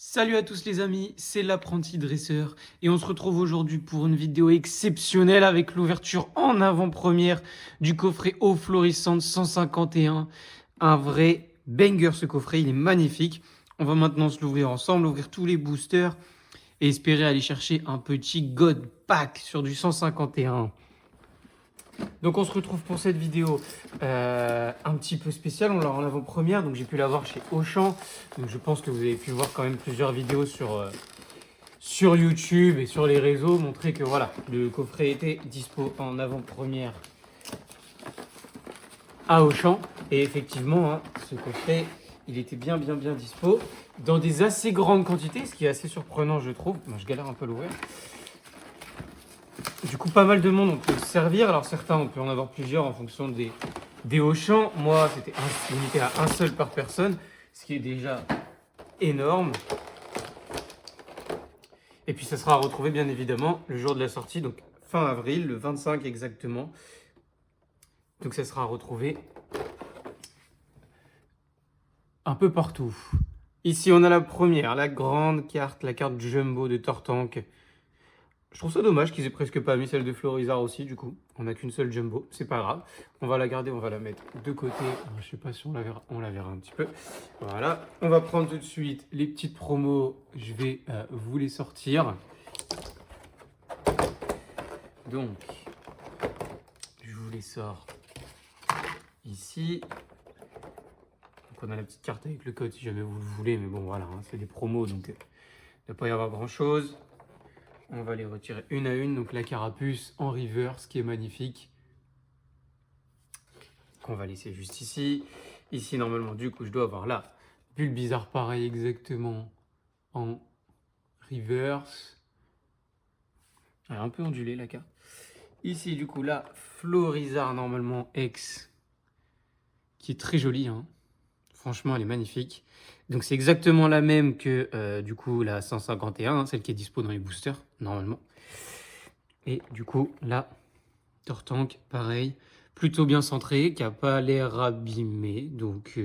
Salut à tous les amis, c'est l'apprenti dresseur et on se retrouve aujourd'hui pour une vidéo exceptionnelle avec l'ouverture en avant-première du coffret eau florissante 151. Un vrai banger ce coffret, il est magnifique. On va maintenant se l'ouvrir ensemble, ouvrir tous les boosters et espérer aller chercher un petit God Pack sur du 151. Donc on se retrouve pour cette vidéo un petit peu spéciale, on l'a en avant-première, donc j'ai pu la voir chez Auchan. Donc je pense que vous avez pu voir quand même plusieurs vidéos sur YouTube et sur les réseaux, montrer que voilà, le coffret était dispo en avant-première à Auchan. Et effectivement, hein, ce coffret, il était bien dispo, dans des assez grandes quantités, ce qui est assez surprenant je trouve. Moi je galère un peu à l'ouvrir. Du coup, pas mal de monde on peut se servir. Alors certains, on peut en avoir plusieurs en fonction des Auchan. Moi, c'était limité à un seul par personne, ce qui est déjà énorme. Et puis ça sera à retrouver bien évidemment le jour de la sortie, donc fin avril, le 25 exactement. Donc ça sera à retrouver un peu partout. Ici, on a la première, la grande carte, la carte Jumbo de Tortank. Je trouve ça dommage qu'ils aient presque pas mis celle de Florizard aussi, du coup. On n'a qu'une seule Jumbo, c'est pas grave. On va la garder, on va la mettre de côté. Je sais pas si on la verra un petit peu. Voilà. On va prendre tout de suite les petites promos. Je vais vous les sortir. Donc, je vous les sors ici. Donc, on a la petite carte avec le code si jamais vous le voulez. Mais bon, voilà, hein, c'est des promos, donc il ne doit pas y avoir grand-chose. On va les retirer une à une. Donc la carapuce en reverse qui est magnifique. Qu'on va laisser juste ici. Ici, normalement, du coup, je dois avoir la bulle bizarre pareil exactement en reverse. Elle est un peu ondulée la carte. Ici, du coup, la Florizard normalement X qui est très jolie. Hein. Franchement, elle est magnifique. Donc c'est exactement la même que du coup la 151, hein, celle qui est dispo dans les boosters normalement. Et du coup, la Tortank, pareil, plutôt bien centré, qui n'a pas l'air abîmé. Donc,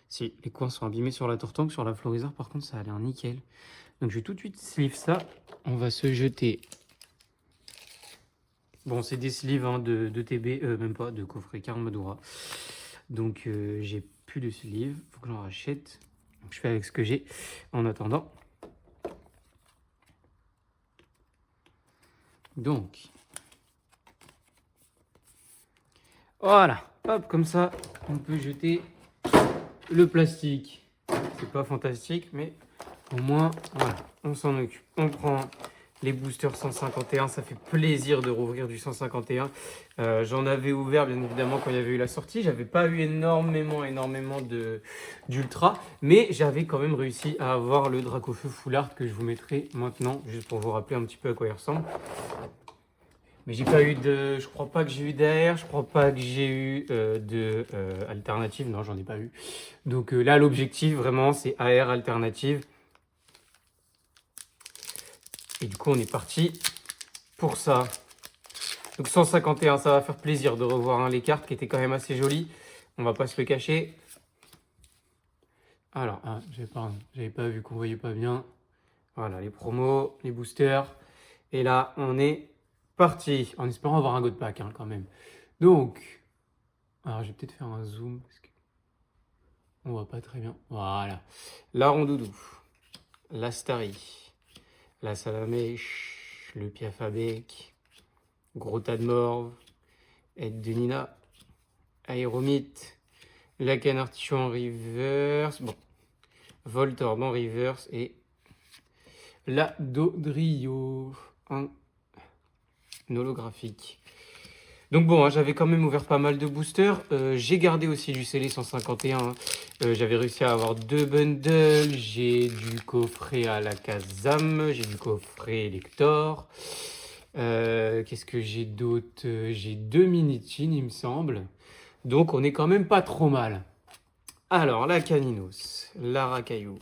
si les coins sont abîmés sur la Tortank, sur la Florizard, par contre, ça a l'air nickel. Donc, je vais tout de suite sleeve ça. On va se jeter. Bon, c'est des sleeves hein, de TB, même pas, de coffret Karmadura. Donc, j'ai plus de sleeves. Faut que j'en rachète. Donc, je fais avec ce que j'ai en attendant. Donc, voilà, hop, comme ça, on peut jeter le plastique. C'est pas fantastique, mais au moins, voilà, on s'en occupe. On prend les boosters 151, ça fait plaisir de rouvrir du 151. J'en avais ouvert, bien évidemment, quand il y avait eu la sortie. J'avais pas eu énormément d'ultra, mais j'avais quand même réussi à avoir le Dracofeu Full Art que je vous mettrai maintenant, juste pour vous rappeler un petit peu à quoi il ressemble. Mais j'ai pas eu de. Je crois pas que j'ai eu d'AR, je crois pas que j'ai eu de alternative. Non, j'en ai pas eu. Donc là, l'objectif vraiment, c'est AR alternative. Et du coup, on est parti pour ça. Donc 151, ça va faire plaisir de revoir hein, les cartes qui étaient quand même assez jolies. On va pas se le cacher. Alors, ah, j'avais pas vu qu'on voyait pas bien. Voilà, les promos, les boosters. Et là, on est parti. En espérant avoir un God Pack hein, quand même. Donc, alors je vais peut-être faire un zoom parce que on voit pas très bien. Voilà. La Rondoudou, la Starry, la Salamèche, le Piafabec, Gros Tas de Morve, Aide de Nina, Aéromite, la Canartichon en reverse, bon, Voltorb en reverse et la Dodrio en holographique. Donc bon, hein, j'avais quand même ouvert pas mal de boosters. J'ai gardé aussi du scellé 151. Hein. J'avais réussi à avoir 2 bundles. J'ai du coffret à la Kazam. J'ai du coffret Lector. Qu'est-ce que j'ai d'autre? J'ai 2 mini-tines, il me semble. Donc on est quand même pas trop mal. Alors, la Caninos, la Racaillou,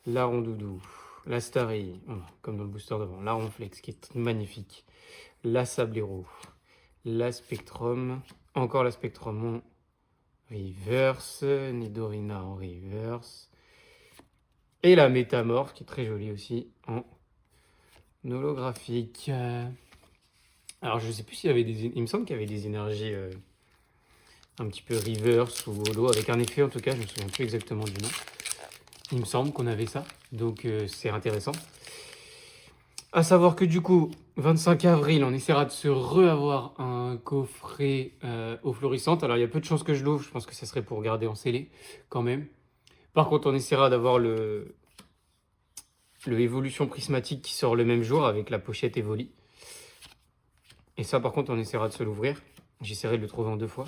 la Rondoudou, la Starry, oh, comme dans le booster devant, la Ronflex qui est magnifique, la Sablero, la Spectrum, encore la Spectrum en reverse, Nidorina en reverse, Et la métamorphe qui est très jolie aussi en holographique. Alors je sais plus s'il y avait des... Il me semble qu'il y avait des énergies un petit peu reverse ou holo avec un effet en tout cas, je me souviens plus exactement du nom. Il me semble qu'on avait ça, donc c'est intéressant. À savoir que du coup, 25 avril, on essaiera de se re-avoir un coffret eau florissante. Alors il y a peu de chances que je l'ouvre, je pense que ça serait pour garder en scellé quand même. Par contre, on essaiera d'avoir le évolution prismatique qui sort le même jour avec la pochette Evoli. Et ça, par contre, on essaiera de se l'ouvrir. J'essaierai de le trouver en 2 fois.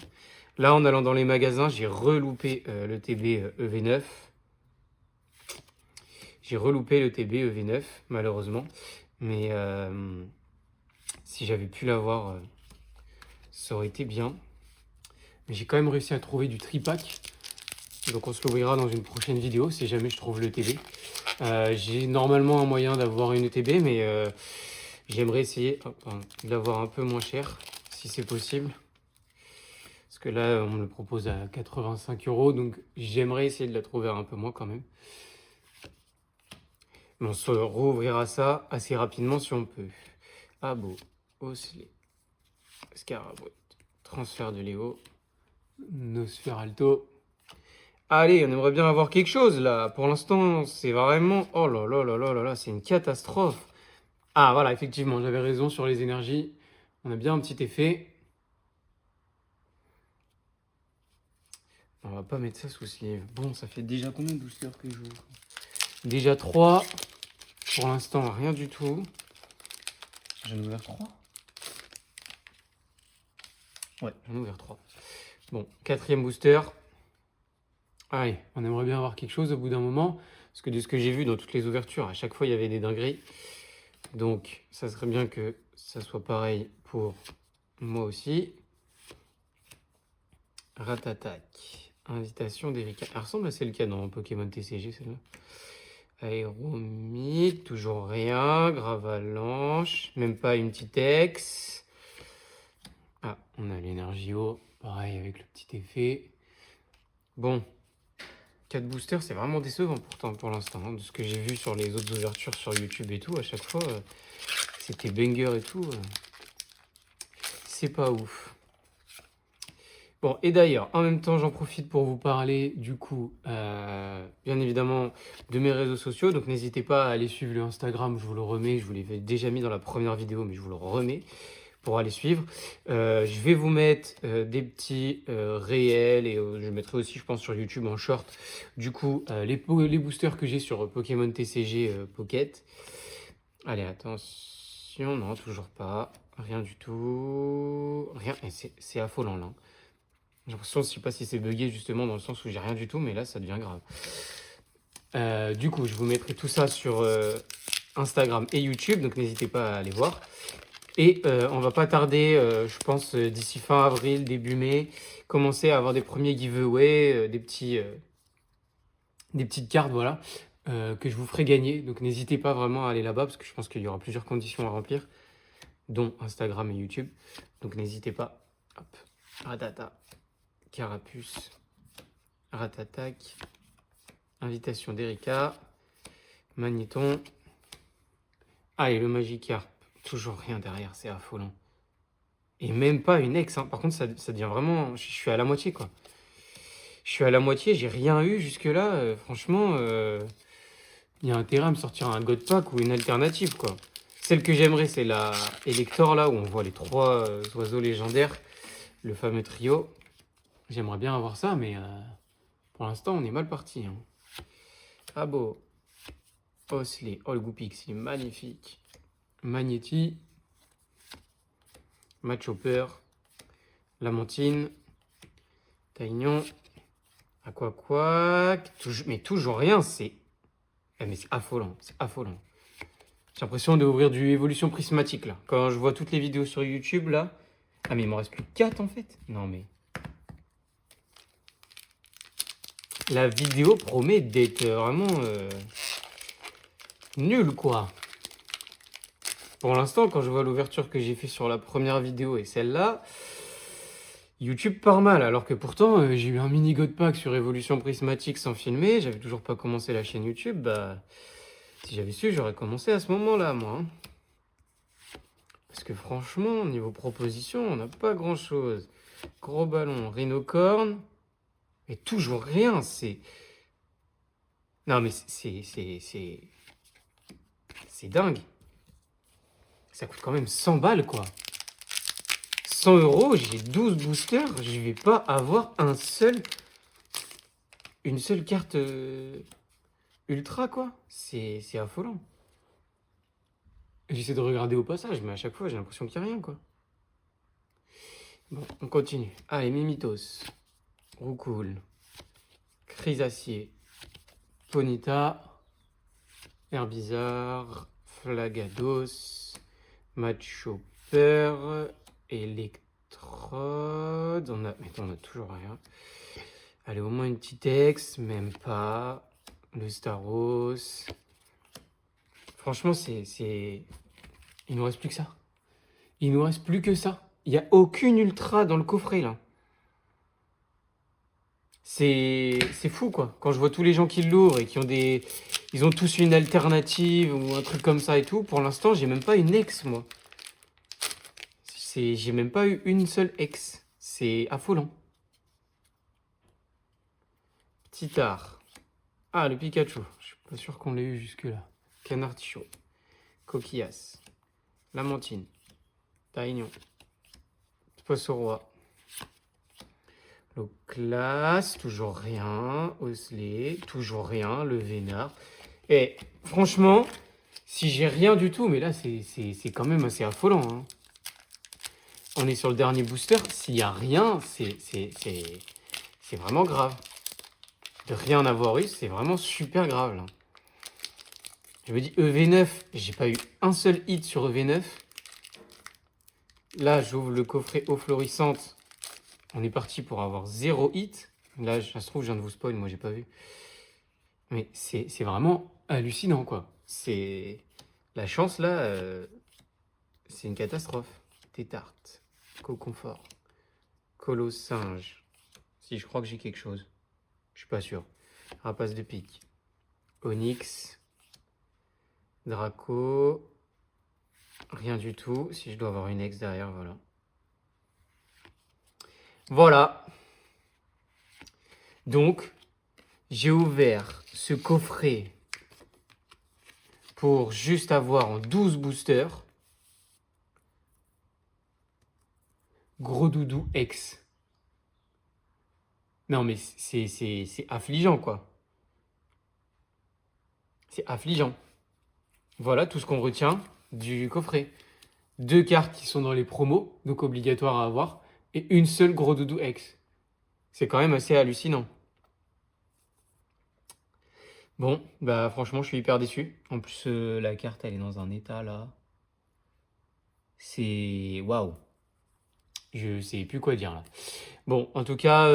Là, en allant dans les magasins, j'ai reloupé le TB EV9. J'ai reloupé le TB EV9, malheureusement. Mais si j'avais pu l'avoir, ça aurait été bien. Mais j'ai quand même réussi à trouver du tripack. Donc on se l'ouvrira dans une prochaine vidéo si jamais je trouve le TB. J'ai normalement un moyen d'avoir une ETB, mais j'aimerais essayer de l'avoir un peu moins cher, si c'est possible. Parce que là, on me le propose à 85 €, donc j'aimerais essayer de la trouver un peu moins quand même. Mais on se rouvrira ça assez rapidement si on peut. Abo, Osselet, Scarabouette, transfert de Léo, Nosferalto. Allez, on aimerait bien avoir quelque chose là. Pour l'instant, c'est vraiment... Oh là là là là là là, c'est une catastrophe. Ah voilà, effectivement, j'avais raison sur les énergies. On a bien un petit effet. On va pas mettre ça sous sleeve. Bon, ça fait déjà combien de boosters que j'ouvre? Déjà 3. Pour l'instant, rien du tout. J'en ai ouvert 3. Ouais, j'en ai ouvert 3. Bon, 4e booster. Allez, on aimerait bien avoir quelque chose au bout d'un moment. Parce que de ce que j'ai vu dans toutes les ouvertures, à chaque fois, il y avait des dingueries. Donc, ça serait bien que ça soit pareil pour moi aussi. Ratatac. Invitation d'Erika. Elle ressemble à celle qu'il y a dans Pokémon TCG, celle-là. Aéromite, toujours rien. Gravalanche, même pas une petite ex. Ah, on a l'énergie eau. Pareil avec le petit effet. Bon. 4 boosters, c'est vraiment décevant pourtant pour l'instant. Hein, de ce que j'ai vu sur les autres ouvertures sur YouTube et tout, à chaque fois, c'était banger et tout. C'est pas ouf. Bon, et d'ailleurs, en même temps, j'en profite pour vous parler, du coup, bien évidemment, de mes réseaux sociaux. Donc, n'hésitez pas à aller suivre le Instagram, je vous le remets. Je vous l'avais déjà mis dans la première vidéo, mais je vous le remets pour aller suivre. Je vais vous mettre des petits réels et je mettrai aussi, je pense, sur YouTube en short, du coup, les boosters que j'ai sur Pokémon TCG Pocket. Allez, attention, non, toujours pas. Rien du tout. Rien, et c'est affolant là. J'ai l'impression, je sais pas si c'est bugué justement dans le sens où j'ai rien du tout, mais là ça devient grave. Du coup, je vous mettrai tout ça sur Instagram et YouTube, donc n'hésitez pas à aller voir. Et on va pas tarder, je pense d'ici fin avril, début mai, commencer à avoir des premiers giveaways, des petites cartes, voilà, que je vous ferai gagner. Donc n'hésitez pas vraiment à aller là-bas parce que je pense qu'il y aura plusieurs conditions à remplir, dont Instagram et YouTube. Donc n'hésitez pas. Hop, ratata. Carapuce, Ratatac, invitation d'Erika, Magnéton. Ah, et le Magikarp, toujours rien derrière, c'est affolant. Et même pas une ex, hein. Par contre, ça devient vraiment... Je suis à la moitié, quoi. Je suis à la moitié, j'ai rien eu jusque-là. Franchement, il y a intérêt à me sortir un God Pack ou une alternative, quoi. Celle que j'aimerais, c'est la Elector, là, où on voit les 3 oiseaux légendaires, le fameux trio. J'aimerais bien avoir ça, mais pour l'instant, on est mal parti. Hein. Abo, Osselet, oh le Goupix, il est magnifique. Magnéti, Machopper, Lamentine, Taignon, Aquaquac, mais toujours rien, c'est... mais c'est affolant, c'est affolant. J'ai l'impression d'ouvrir du évolution prismatique, là. Quand je vois toutes les vidéos sur YouTube, là... Ah, mais il m'en reste plus que 4, en fait. Non, mais... La vidéo promet d'être vraiment nulle, quoi. Pour l'instant, quand je vois l'ouverture que j'ai fait sur la première vidéo et celle-là, YouTube part mal, alors que pourtant j'ai eu un mini God Pack sur Évolution Prismatique sans filmer, j'avais toujours pas commencé la chaîne YouTube, bah si j'avais su j'aurais commencé à ce moment-là moi. Hein. Parce que franchement, niveau proposition, on n'a pas grand-chose. Gros ballon, rhinocorne, et toujours rien, c'est... Non mais c'est dingue. Ça coûte quand même 100 balles quoi. 100 €, j'ai 12 boosters, je vais pas avoir une seule carte ultra quoi. C'est affolant. J'essaie de regarder au passage, mais à chaque fois j'ai l'impression qu'il n'y a rien quoi. Bon, on continue. Allez, Mimitos, Roucoule, Chrysacier, Ponyta, Herbizarre, Flagados, Matchopper, Electrode. On a toujours rien. Allez, au moins une petite ex, même pas. Le Staros. Franchement, il nous reste plus que ça. Il nous reste plus que ça. Il n'y a aucune ultra dans le coffret là. C'est fou quoi. Quand je vois tous les gens qui l'ouvrent et qui ont des... Ils ont tous une alternative ou un truc comme ça et tout. Pour l'instant, j'ai même pas une ex moi. J'ai même pas eu une seule ex. C'est affolant. Petit art. Ah, le Pikachu. Je suis pas sûr qu'on l'ait eu jusque-là. Canartichaud. Coquillas. Lamantine. Taignon. Roi. Loclas, toujours rien. Osley, toujours rien. Le Vénard. Et franchement, si j'ai rien du tout, mais là c'est quand même assez affolant. Hein. On est sur le dernier booster. S'il n'y a rien, c'est vraiment grave. De rien avoir eu, c'est vraiment super grave. Là. Je me dis EV9, j'ai pas eu un seul hit sur EV9. Là, j'ouvre le coffret eau florissante. On est parti pour avoir 0 hit. Là, ça se trouve, je viens de vous spoil, moi j'ai pas vu. Mais c'est vraiment hallucinant, quoi. C'est... La chance, là, c'est une catastrophe. Tétarte, Coconfort, Colo-Singe. Si, je crois que j'ai quelque chose. Je suis pas sûr. Rapace de pique. Onyx. Draco. Rien du tout. Si je dois avoir une ex derrière, voilà. Voilà. Donc, j'ai ouvert ce coffret pour juste avoir en 12 boosters Gros Doudou X. Non, mais c'est affligeant, quoi. C'est affligeant. Voilà tout ce qu'on retient du coffret. 2 cartes qui sont dans les promos, donc obligatoires à avoir, et une seule Gros Doudou X. C'est quand même assez hallucinant. Bon, bah franchement, je suis hyper déçu. En plus, la carte, elle est dans un état, là. C'est... Waouh. Je sais plus quoi dire, là. Bon, en tout cas,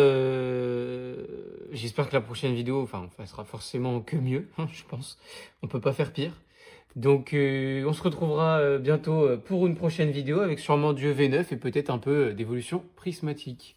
j'espère que la prochaine vidéo, ça sera forcément que mieux, hein, je pense. On peut pas faire pire. Donc, on se retrouvera bientôt pour une prochaine vidéo avec sûrement du V9 et peut-être un peu d'évolution prismatique.